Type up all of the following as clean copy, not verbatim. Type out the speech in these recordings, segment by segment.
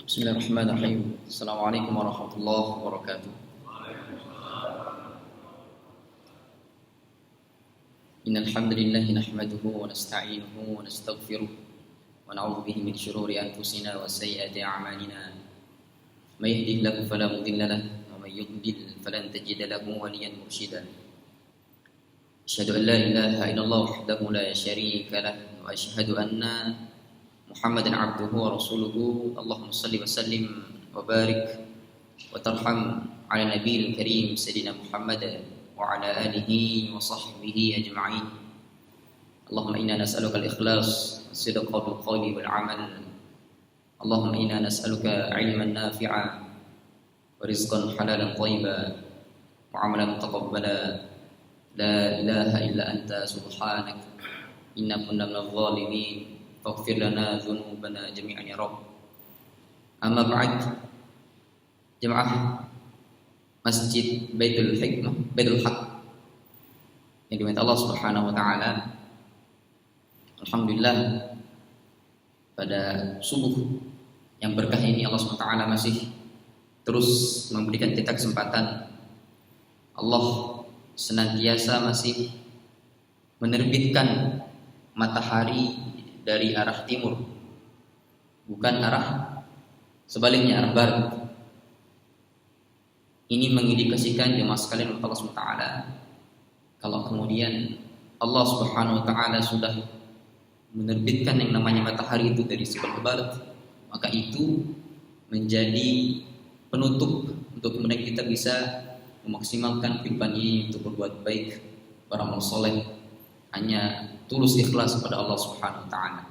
Bismillahirrahmanirrahim. Assalamualaikum warahmatullahi wabarakatuh. Innal hamdalillah nahmaduhu wa nasta'inuhu wa nastaghfiruh wa na'udzu bihi min shururi anfusina wa sayyiati a'malina. May yahdihillahu fala mudilla lahu wa may yudlil falan tajida lahu waliyan mursyida. Asyhadu an la ilaha illallah wahdahu la syarika lahu wa asyhadu anna Muhammadan abduhu wa rasuluhu. Allahumma salli wa sallim wa barik wa tarham ala nabiyil karim sayyidina Muhammad wa ala alihi wa sahbihi ajma'in. Allahumma inna nas'aluka al-ikhlas sidqa bil qawli wal amal. Allahumma inna nas'aluka ilman nafi'a wa rizqan halalan thayyiban wa amalan mutaqabbala. La ilaha illa anta subhanak inna kunna minadh dhalimin. Faghfir lana dzunubana jami'an ya Rabb. Amma ba'd. Jemaah Masjid Baitul Hikmah, Baitul Haq yang diminta Allah Subhanahu wa taala. Alhamdulillah, pada subuh yang berkah ini Allah Subhanahu wa taala masih terus memberikan kita kesempatan. Allah senantiasa masih menerbitkan matahari dari arah timur, bukan arah sebaliknya, arah barat. Ini mengindikasikan jemaah sekalian Allah Subhanahu wa taala, kalau kemudian Allah Subhanahu wa taala sudah menerbitkan yang namanya matahari itu dari sebelah barat, maka itu menjadi penutup untuk kemudian kita bisa memaksimalkan kehidupan ini untuk berbuat baik, beramal soleh, hanya tulus ikhlas kepada Allah Subhanahu wa taala.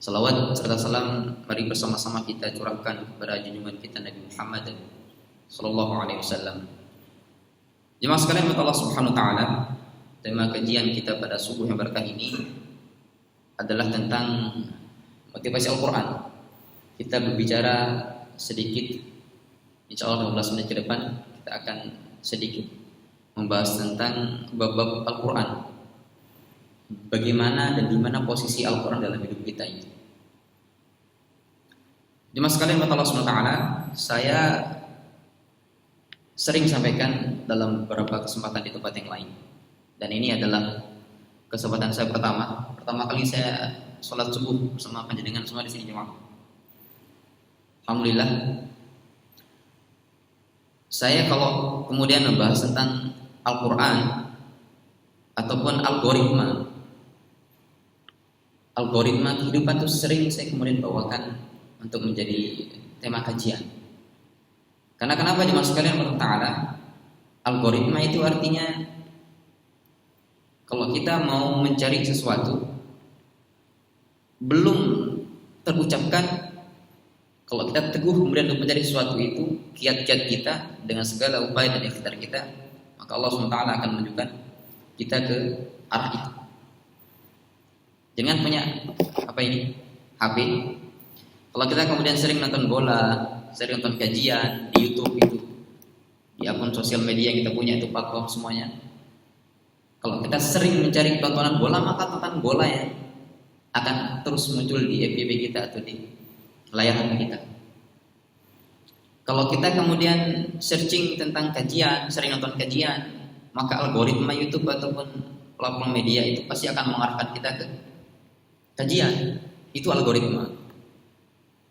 Salawat serta salam mari bersama-sama kita curahkan kepada junjungan kita Nabi Muhammad sallallahu alaihi wasallam. Jemaah sekalian Allah Subhanahu wa taala, tema kajian kita pada subuh yang berkah ini adalah tentang motivasi Al-Qur'an. Kita berbicara sedikit, insyaallah 15 menit ke depan kita akan sedikit membahas tentang bab-bab Al-Qur'an. Bagaimana dan di mana posisi Al-Quran dalam hidup kita ini. Jemaah sekalian Allah Subhanahu wa taala, saya sering sampaikan dalam beberapa kesempatan di tempat yang lain. Dan ini adalah kesempatan saya pertama kali saya sholat subuh bersama panjenengan semua di sini jemaah. Alhamdulillah. Saya kalau kemudian membahas tentang Al-Quran ataupun algoritma kehidupan itu sering saya kemudian bawakan untuk menjadi tema kajian. Karena kenapa jemaah sekalian Allah Ta'ala, algoritma itu artinya kalau kita mau mencari sesuatu belum terucapkan, kalau kita teguh kemudian untuk mencari sesuatu itu, kiat-kiat kita dengan segala upaya dan ikhtiar kita, maka Allah SWT akan menunjukkan kita ke arah itu. Jangan punya HP. Kalau kita kemudian sering nonton bola, sering nonton kajian di YouTube itu, di akun sosial media yang kita punya itu platform semuanya. Kalau kita sering mencari tontonan bola, maka tontonan bola yang akan terus muncul di FYP kita atau di layar HP kita. Kalau kita kemudian searching tentang kajian, sering nonton kajian, maka algoritma YouTube ataupun platform media itu pasti akan mengarahkan kita ke kajian. Itu algoritma.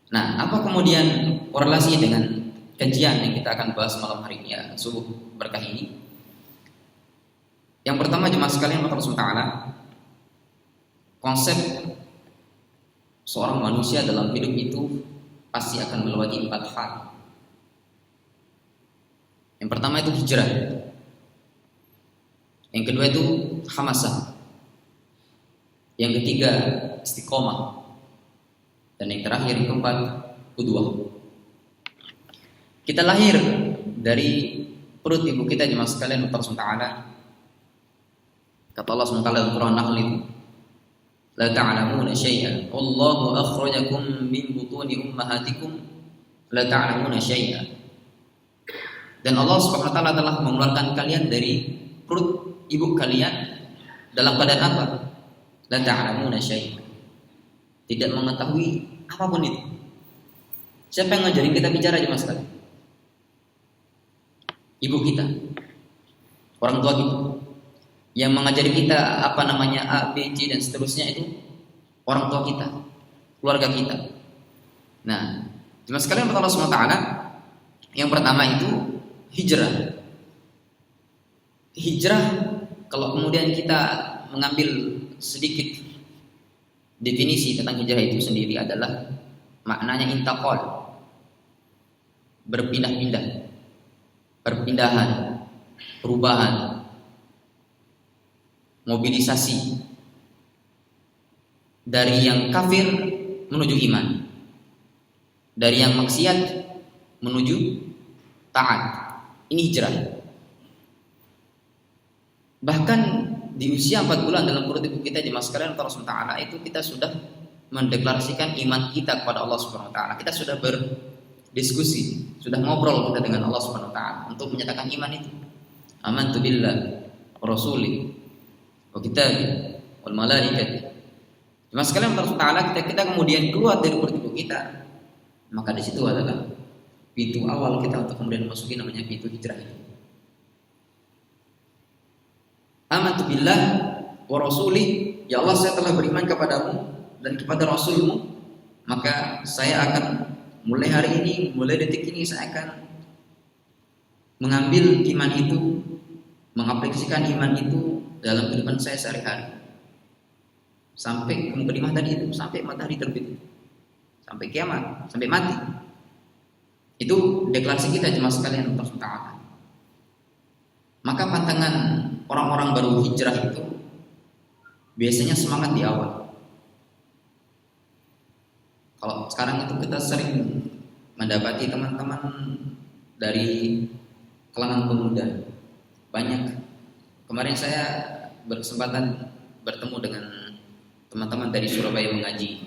Nah, apa kemudian korelasi dengan kajian yang kita akan bahas malam hari ini, ya, subuh berkah ini? Yang pertama jemaah sekalian Allah Subhanahu wa taala, konsep seorang manusia dalam hidup itu pasti akan melewati 4 hal. Yang pertama itu hijrah. Yang kedua itu hamasah. Yang ketiga istiqomah. Dan yang terakhir yang keempat qudwah. Kita lahir dari perut ibu kita jemaah sekalian Allah Subhanahu wa taala. Kata Allah Subhanahu wa taala dalam Quran Nahl itu, la ta'lamuna syai'an wallahu akhrajakum min butuni ummahatikum la ta'lamuna syai'an. Dan Allah Subhanahu wa taala telah mengeluarkan kalian dari perut ibu kalian dalam keadaan apa? La ta'lamuna syai'an. Tidak mengetahui apapun itu. Siapa yang ngajarin kita bicara jemaah sekalian? Ibu kita, orang tua kita. Yang mengajari kita apa namanya A, B, C dan seterusnya itu orang tua kita, keluarga kita. Nah, jemaah sekalian Allah Subhanahu wa taala, yang pertama itu hijrah. Hijrah, kalau kemudian kita mengambil sedikit definisi tentang hijrah itu sendiri adalah maknanya intaqal, berpindah-pindah, perpindahan, perubahan, mobilisasi dari yang kafir menuju iman, dari yang maksiat menuju taat. Ini hijrah. Bahkan di usia 4 bulan dalam perut ibu kita jemaah sekalian Allah Subhanahu wa taala itu kita sudah mendeklarasikan iman kita kepada Allah Subhanahu wa taala. Kita sudah berdiskusi, sudah ngobrol kita dengan Allah Subhanahu wa taala untuk menyatakan iman itu. Amantu billah wa rasuli wa kitabi wal malaikati. Jemaah sekalian Allah Subhanahu wa taala, kita kemudian keluar dari perut ibu kita, maka di situ adalah pintu awal kita untuk kemudian memasuki namanya pintu hijrah itu. Amantu billah wa rasuli, ya Allah saya telah beriman kepadamu dan kepada Rasulmu, maka saya akan mulai hari ini, mulai detik ini saya akan mengambil iman itu, mengaplikasikan iman itu dalam kehidupan saya sehari-hari sampai ke mukadimah tadi itu, sampai matahari terbit, sampai kiamat, sampai mati. Itu deklarasi kita jemaah sekalian Allah Ta'ala. Maka pantangan orang-orang baru hijrah itu biasanya semangat di awal. Kalau sekarang itu kita sering mendapati teman-teman dari kalangan pemuda banyak. Kemarin saya berkesempatan bertemu dengan teman-teman dari Surabaya Mengaji.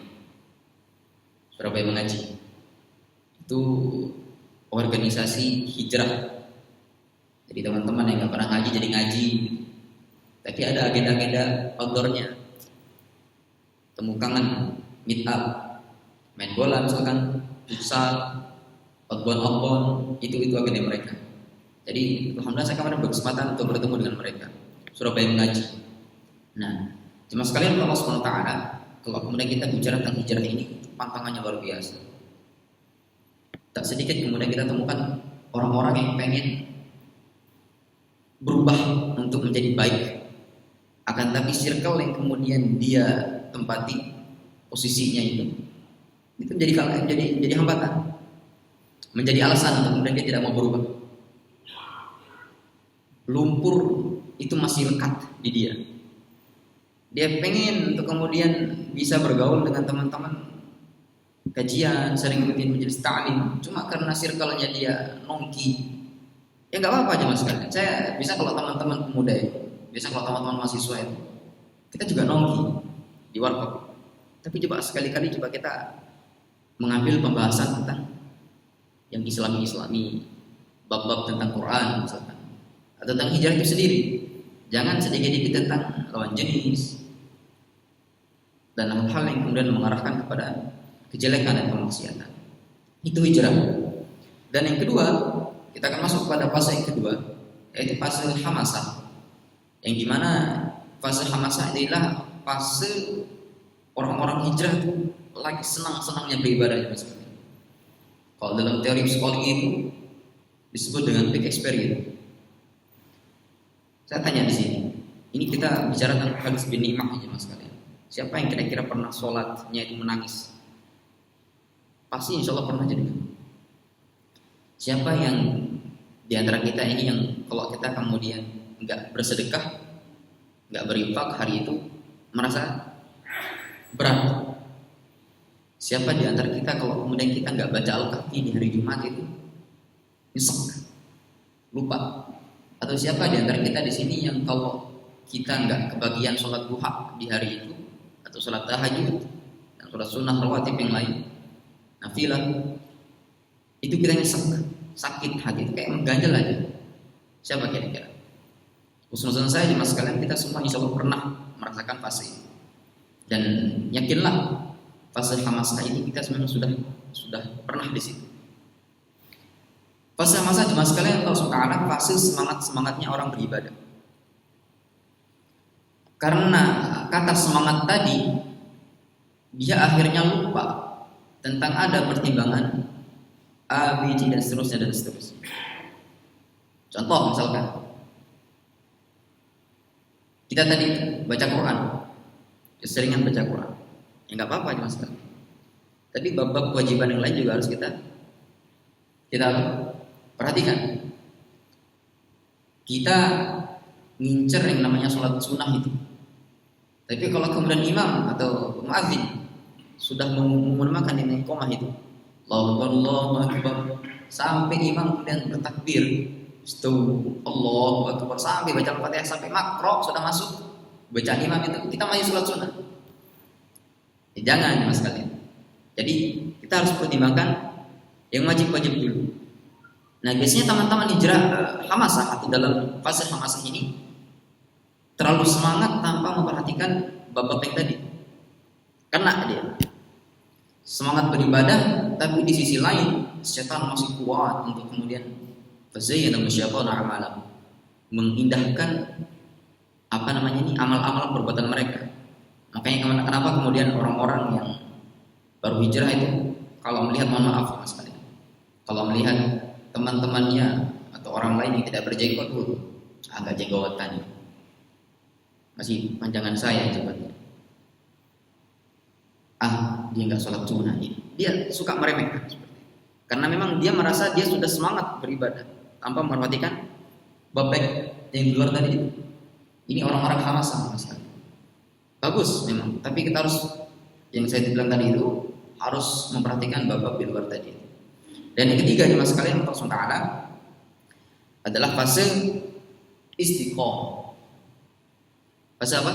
Surabaya Mengaji itu organisasi hijrah. Jadi teman-teman yang nggak pernah ngaji jadi ngaji, tapi ada agenda-agenda outdoornya, temu kangen, meet up, main bola misalkan, futsal, outbound, itu agenda mereka. Jadi alhamdulillah saya kemarin berkesempatan untuk bertemu dengan mereka, Surabaya Mengaji. Nah, cuma sekalian Allah Subhanahu wa taala, kalau kemudian kita bicara tentang hijrah ini, pantangannya luar biasa. Tak sedikit kemudian kita temukan orang-orang yang pengen berubah untuk menjadi baik, akan tapi circle yang kemudian dia tempati posisinya itu jadi hambatan, menjadi alasan untuk kemudian dia tidak mau berubah. Lumpur itu masih lekat di dia. Dia pengen untuk kemudian bisa bergaul dengan teman-teman kajian, sering ikutin majelis ta'lim, cuma karena circle-nya dia nongki. Ya nggak apa-apa aja mas sekalian. Saya bisa kalau teman-teman pemuda itu, bisa kalau teman-teman mahasiswa itu, kita juga nongki di warkop. Tapi coba sekali-kali coba kita mengambil pembahasan tentang yang islami, bab-bab tentang Quran misalkan, atau tentang hijrah itu sendiri. Jangan sedikit-sedikit tentang lawan jenis dan hal-hal yang kemudian mengarahkan kepada kejelekan dan kemaksiatan. Itu hijrah. Dan yang kedua, kita akan masuk pada fase yang kedua, yaitu fase hamasah. Yang dimana fase hamasah adalah fase orang-orang hijrah itu lagi senang-senangnya beribadah. Kalau dalam teori psikologi itu disebut dengan peak experience. Saya tanya di sini, ini kita bicara tentang hadis bin Ni'mah aja mas kalian. Siapa yang kira-kira pernah sholatnya itu menangis? Pasti insya Allah pernah jadi. Siapa yang di antara kita ini yang kalau kita kemudian nggak bersedekah, nggak berinfak hari itu merasa berat? Siapa di antara kita kalau kemudian kita nggak baca Al-Kahfi di hari Jumat itu nyesek, lupa? Atau siapa di antara kita di sini yang kalau kita nggak kebagian sholat duha di hari itu, atau sholat tahajud, dan sholat sunnah rawatib yang lain, nafilah, itu kita nyesek, sakit hati, itu kayak mengganjal aja. Siapa kira-kira? Husnuzon saya mas sekalian, kita semua insya Allah pernah merasakan fase ini. Dan yakinlah fase hamasah ini kita sebenarnya sudah sudah pernah di situ. Fase masa jemaah sekalian Allah Subhanahu fase semangatnya orang beribadah. Karena kata semangat tadi, dia akhirnya lupa tentang ada pertimbangan A, B, C dan seterusnya dan seterusnya. Contoh misalkan kita tadi baca Quran, keseringan baca Quran, ya nggak apa-apa cuma sekali. Tapi bab kewajiban yang lain juga harus kita perhatikan. Kita ngincer yang namanya sholat sunnah itu. Tapi kalau kemudian imam atau muadzin sudah menggunakan nilai iqamah itu, Allahu Akbar, sampai imam kemudian bertakbir, Allahu Akbar, sampai baca Al-Fatihah sampai makro sudah masuk bacaan imam itu, kita masih sholat sunnah. Jangan mas kalian. Jadi kita harus pertimbangkan yang wajib-wajib dulu. Nah biasanya teman-teman hijrah hamasah atau dalam fase hamasah ini terlalu semangat tanpa memperhatikan bab-bab yang tadi. Kena dia semangat beribadah, tapi di sisi lain setan masih kuat untuk kemudian fazayyana syaitanu a'malahum, mengindahkan amal-amal perbuatan mereka. Makanya kenapa kemudian orang-orang yang baru hijrah itu kalau melihat, mohon maaf mas kalian, kalau melihat teman-temannya atau orang lain yang tidak berjenggot dulu, agak jenggotan, masih panjangan saya sebenarnya. Dia nggak sholat sunnah, dia suka meremehkan karena memang dia merasa dia sudah semangat beribadah tanpa memperhatikan bab yang di luar tadi. Ini orang-orang hamasah mas kalian. Bagus memang, tapi kita harus, yang saya bilang tadi itu harus memperhatikan bab di luar tadi. Dan yang ketiga mas kalian, Allah SWT adalah fase istiqomah. Fase apa?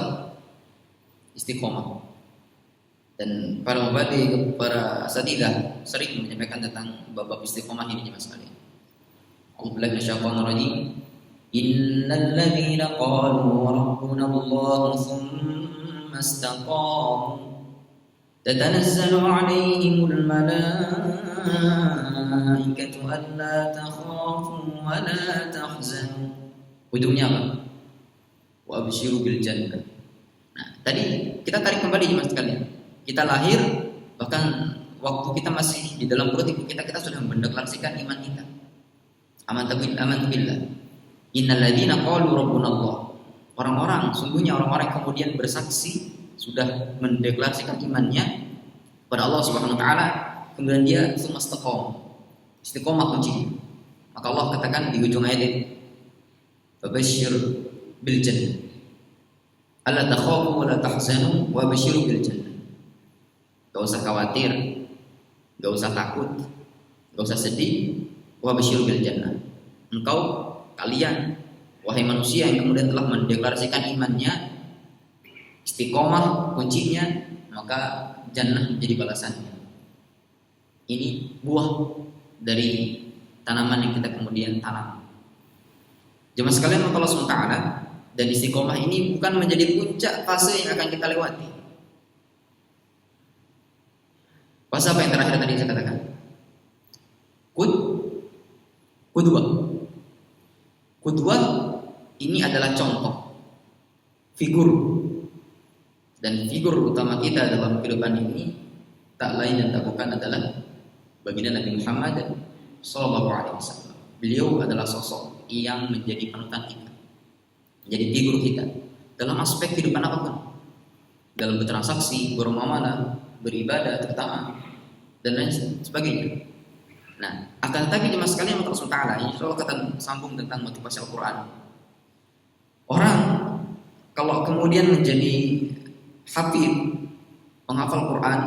Istiqomah. Dan para mubadi, para asatidzah sering menyampaikan tentang bab istiqomah ini mas kalian. A'udzubillahi minasyaitonir rajim. Innal ladzina qalu rabbuna Allah tsumma istaqamu tatanazzalu 'alaihimul malaikatu alla takhafu wa la tahzanu. Ujungnya apa? Wa absyiru bil jannah. Nah, tadi kita tarik kembali mas sekalian. Kita lahir, bahkan waktu kita masih di dalam perut ibu kita sudah mendeklarasikan iman kita. Amantu billah. Innal ladzina qalu rabbuna Allah. Sungguhnya orang-orang yang kemudian bersaksi sudah mendeklarasikan imannya pada Allah Subhanahu wa taala, kemudian dia tsumma istaqam. Istiqomah kunci. Maka Allah katakan di ujung ayat ini, "Fabasyir bil jannah. Alla takhafu wa la tahzanu wa basyiru bil jannah." Gak usah khawatir, gak usah takut, gak usah sedih. Wa basyiru bil jannah. Kalian wahai manusia yang kemudian telah mendeklarasikan imannya, istiqomah kuncinya, maka jannah menjadi balasannya. Ini buah dari tanaman yang kita kemudian tanam. Jemaah sekalian, Allah SWT, dan istiqomah ini bukan menjadi puncak fase yang akan kita lewati. Fase apa yang terakhir tadi saya katakan? Qudwah ini adalah contoh, figur, dan figur utama kita dalam kehidupan ini tak lain dan tak bukan adalah baginda Nabi Muhammad SAW. Beliau adalah sosok yang menjadi panutan kita, menjadi figur kita dalam aspek kehidupan apapun, dalam bertransaksi, bermuamalah, beribadah terutama, dan lain sebagainya. Nah, akan tetapi jemaah sekalian Allah SWT, insya Allah kita sambung tentang motivasi Al-Quran. Orang kalau kemudian menjadi hafid, penghafal Quran,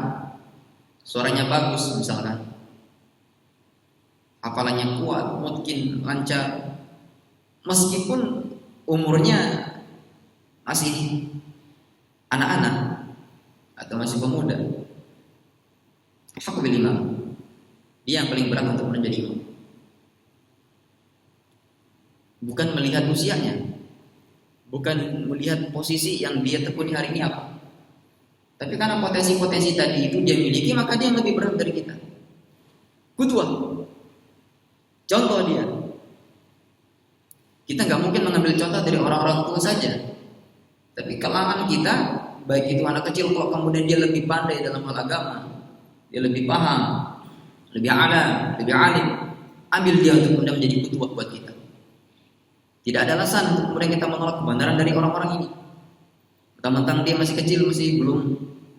suaranya bagus misalkan, hafalannya kuat, mungkin lancar, meskipun umurnya masih anak-anak atau masih pemuda, haqqul imam, dia yang paling berat untuk menjadi imam. Bukan melihat usianya, bukan melihat posisi yang dia tekuni hari ini apa, tapi karena potensi-potensi tadi itu dia miliki, maka dia lebih berat dari kita. Qudwah. Contoh dia. Kita nggak mungkin mengambil contoh dari orang-orang tua saja. Tapi kalangan kita, baik itu anak kecil, kalau kemudian dia lebih pandai dalam hal agama, dia lebih paham, lebih alim, ambil dia untuk kemudian menjadi qudwah buat kita. Tidak ada alasan untuk kemudian kita menolak kebenaran dari orang-orang ini. Mentang-mentang dia masih kecil, masih belum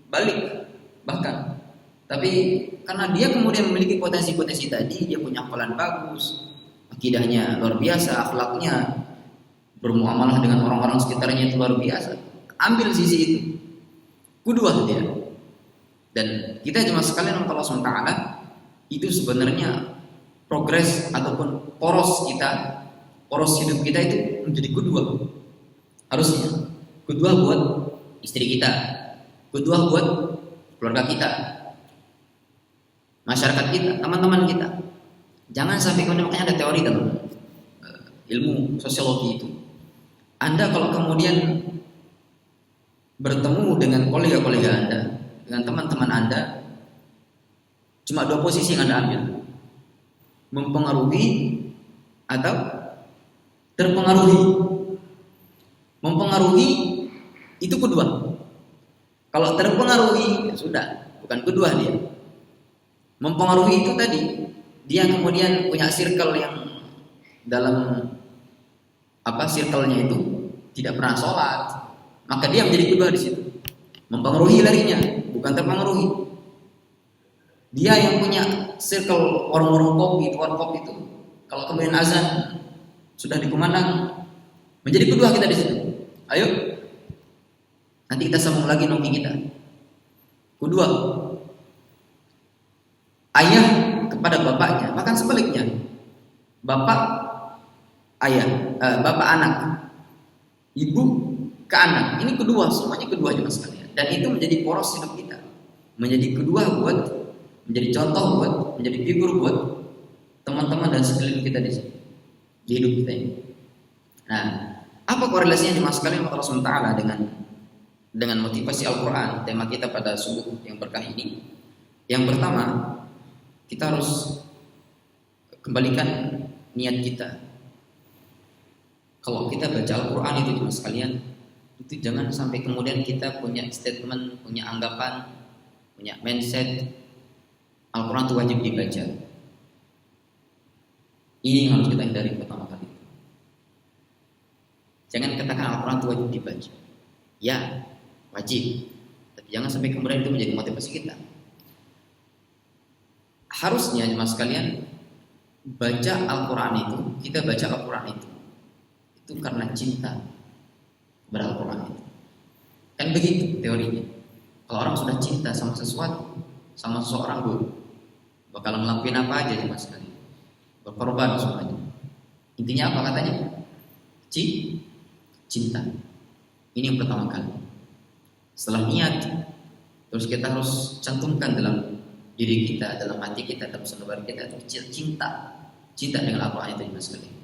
balik bahkan. Tapi karena dia kemudian memiliki potensi-potensi tadi, dia punya hafalan bagus, akidahnya luar biasa, akhlaknya, bermuamalah dengan orang-orang sekitarnya itu luar biasa. Ambil sisi itu, qudwah dia. Dan kita cuma sekalian Allah SWT, itu sebenarnya progres ataupun poros hidup kita itu menjadi qudwah. Harusnya qudwah buat istri kita, qudwah buat keluarga kita, masyarakat kita, teman-teman kita. Jangan sampai kemudian, makanya ada teori dalam ilmu sosiologi itu. Anda kalau kemudian bertemu dengan kolega-kolega Anda, dengan teman-teman Anda, cuma dua posisi yang Anda ambil: mempengaruhi atau terpengaruhi. Mempengaruhi itu qudwah. Kalau terpengaruhi, ya sudah, bukan qudwah dia. Mempengaruhi itu tadi, dia kemudian punya circle yang dalam circle-nya itu tidak pernah sholat, maka dia menjadi qudwah di situ. Mempengaruhi larinya, bukan terpengaruhi. Dia yang punya circle warung-warung kopi, warkop itu, kalau kemudian azan sudah dikumandang, menjadi qudwah kita di situ. Ayo, nanti kita sambung lagi nongki kita. Qudwah. Ayah kepada bapaknya, bahkan sebaliknya, bapak anak, ibu ke anak. Ini qudwah, semuanya qudwah juga sekalian. Dan itu menjadi poros hidup kita, menjadi qudwah buat, menjadi contoh buat, menjadi figur buat teman-teman dan sekeliling kita di sini, di hidup kita ini. Nah, apa korelasinya jemaah sekalian Allah SWT dengan motivasi Al-Quran, tema kita pada subuh yang berkah ini? Yang pertama, kita harus kembalikan niat kita. Kalau kita baca Al-Quran itu jemaah sekalian, itu jangan sampai kemudian kita punya statement, punya anggapan, punya mindset Al-Quran itu wajib dibaca. Ini yang harus kita hindari pertama kali. Jangan katakan Al-Quran itu wajib dibaca. Ya, wajib. Tapi jangan sampai kemudian itu menjadi motivasi kita. Harusnya jemaah sekalian, baca Al-Quran itu, kita baca Al-Quran itu karena cinta kepada Al-Quran itu. Kan begitu teorinya. Kalau orang sudah cinta sama sesuatu, sama seseorang, bakal ngelakuin apa aja jemaah sekalian, berkorban semuanya. Intinya apa katanya? Cinta. Ini yang pertama kali. Setelah niat, terus kita harus cantumkan dalam diri kita, dalam hati kita, dalam sanubari kita, cinta dengan Al-Quran itu jemaah sekalian.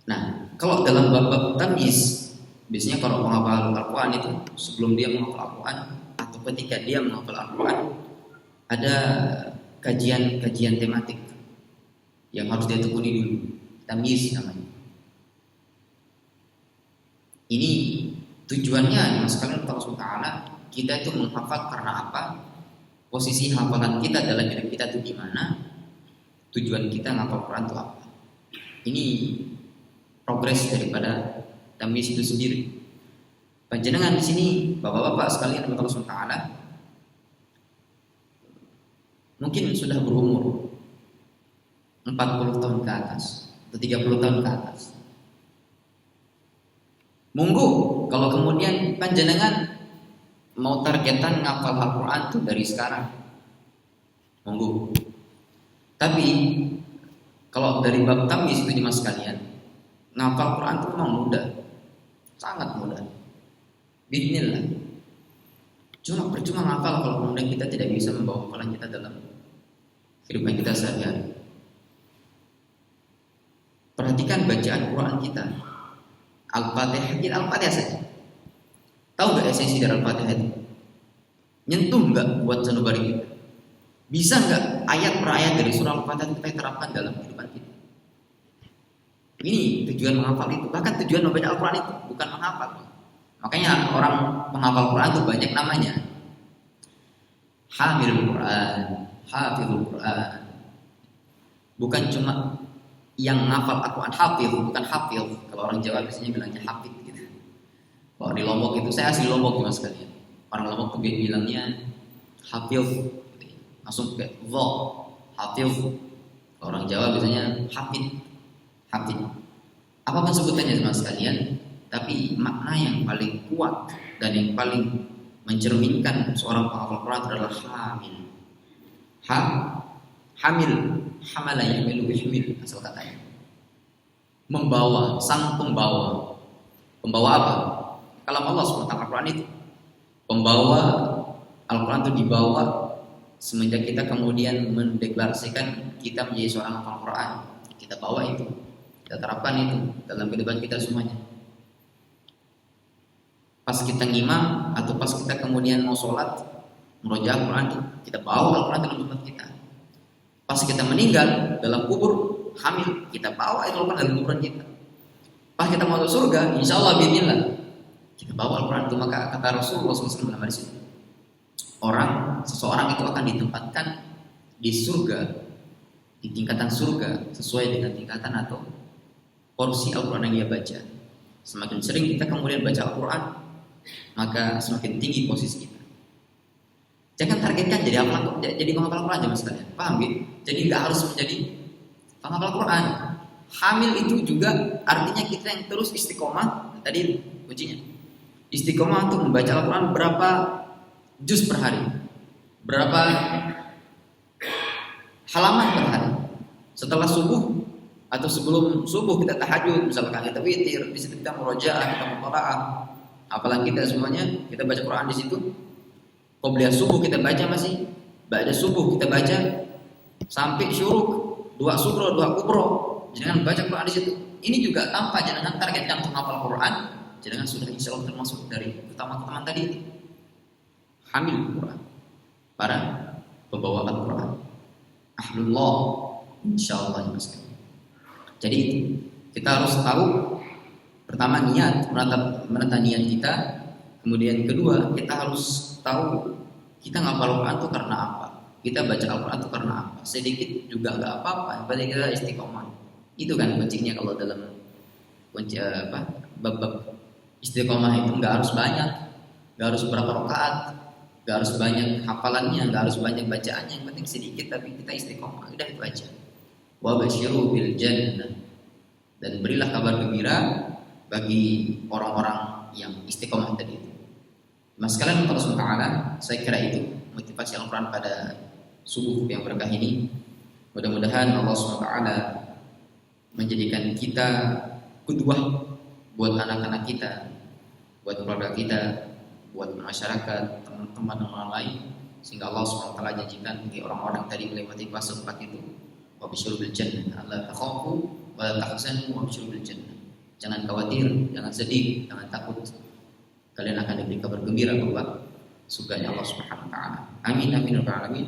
Nah, kalau dalam bab tamyiz, biasanya kalau menghafal Al-Quran itu, sebelum dia menghafal Al-Quran atau ketika dia menghafal Al-Quran, ada kajian tematik yang harus dia tekuni dulu. Tamyiz namanya. Ini tujuannya jemaah sekalian Allah SWT, kita itu menghafal karena apa? Posisi hafalan kita dalam hidup kita itu gimana? Tujuan kita menghafal Quran itu apa? Ini progres daripada tamyiz itu sendiri. Panjenengan di sini, bapak-bapak sekalian Allah SWT, mungkin sudah berumur 40 tahun ke atas atau 30 tahun ke atas. Monggo kalau kemudian panjenengan mau targetan ngapal Al-Quran itu dari sekarang, monggo. Tapi kalau dari bab tamyiz itu jemaah sekalian, ngapal Quran itu memang mudah, sangat mudah. Bismillah. Cuma percuma ngapal kalau kemudian kita tidak bisa membawa hafalan kita dalam kehidupan kita sehari-hari. Perhatikan bacaan Quran kita. Al-Fatihah, kita Al-Fatihah saja. Tahu nggak esensi dari Al-Fatihah itu? Nyentuh nggak buat sanubari kita? Bisa nggak ayat per ayat dari surah Al-Fatihah kita terapkan dalam kehidupan kita? Ini tujuan menghafal itu. Bahkan tujuan membaca Al-Quran itu bukan menghafal. Makanya orang menghafal Quran itu banyak namanya. Hamilul Quran, Hafizul Quran. Bukan cuma yang menghafal Al-Quran, hafil, bukan hafil. Kalau orang Jawa biasanya bilangnya hafid gitu. Kalau di Lombok itu, saya asli Lombok mas sekalian. Orang Lombok tuh bilangnya hafil, langsung kayak vo, hafil. Kalau orang Jawa biasanya hafid, hafid. Apapun sebutannya mas sekalian, tapi makna yang paling kuat dan yang paling mencerminkan seorang penghafal Quran adalah hamil. Hamil, hamala yahmilu yahmil asal katanya. Membawa, sang pembawa. Pembawa apa? Kalam Allah SWT Al-Quran itu. Pembawa Al-Quran itu dibawa semenjak kita kemudian mendeklarasikan kita menjadi seorang hafal Quran. Kita bawa itu, kita terapkan itu dalam kehidupan kita semuanya. Pas kita ngimam atau pas kita kemudian mau sholat, meroja Al-Quran itu, kita bawa Al-Quran dalam tempat kita. Pas kita meninggal dalam kubur hamil, kita bawa itu Al-Quran dalam kuburan kita. Pas kita masuk surga, insya Allah bismillah, kita bawa Al-Quran itu. Maka kata Rasulullah SAW dalam hadis itu, seseorang itu akan ditempatkan di surga, di tingkatan surga sesuai dengan tingkatan atau porsi Al-Quran yang dia baca. Semakin sering kita kemudian baca Al-Quran, maka semakin tinggi posisi kita. Jangan targetkan jadi penghafal Al-Quran aja mas kalian, paham gitu? Jadi nggak harus menjadi penghafal Al-Quran. Hamil itu juga artinya kita yang terus istiqomah. Tadi kuncinya istiqomah untuk membaca Al-Quran berapa juz per hari, berapa halaman per hari. Setelah subuh atau sebelum subuh kita tahajud, misalkan kita witir, di situ kita murojaah, kita muqara'ah. Apalagi kita semuanya kita baca Quran di situ. Qobliyah subuh kita baca masih, ba'da subuh kita baca sampai syuruk, 2 sugro, 2 kubro. Jangan baca Quran di situ. Ini juga tanpa jangan targetkan untuk hafal Quran, jangan sudah insya Allah termasuk dari utama-utama tadi. Hamil Quran, para pembawa Al-Quran, ahlullah, insya Allah. Jadi kita harus tahu pertama niat, menata niat kita. Kemudian kedua, kita harus tahu kita ngapal Al-Quran itu karena apa, kita baca Al-Quran itu karena apa. Sedikit juga nggak apa-apa, yang penting kita istiqomah. Itu kan kuncinya kalau dalam kunci bab istiqomah itu nggak harus banyak, nggak harus berapa rakaat, nggak harus banyak hafalannya, nggak harus banyak bacaannya. Yang penting sedikit tapi kita istiqomah, udah itu aja. Wa basyiru bil jannah, dan berilah kabar gembira bagi orang-orang yang istiqomah tadi itu. Mas sekalian Allah SWT, saya kira itu motivasi Al-Quran pada subuh yang berkah ini. Mudah-mudahan Allah SWT menjadikan kita qudwah buat anak-anak kita, buat keluarga kita, buat masyarakat, teman-teman dan orang lain, sehingga Allah SWT janjikan bagi orang-orang tadi melewati fase 4 itu, wa bisyirul bil jannah, alla takhafu wa la tahzanu wa bisyirul bil jannah. Jangan khawatir, jangan sedih, jangan takut. Kalian akan diberi kabar gembira bahwa surganya Allah Subhanahu wa taala. Amin amin rabbal alamin.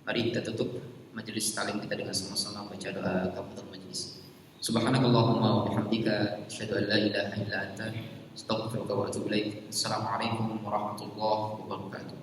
Mari kita tutup majelis taklim kita dengan sama-sama baca doa kafaratul majelis. Subhanakallahumma wa bihamdika asyhadu an la ilaha illa anta astaghfiruka wa atubu ilaik. Assalamualaikum warahmatullahi wabarakatuh.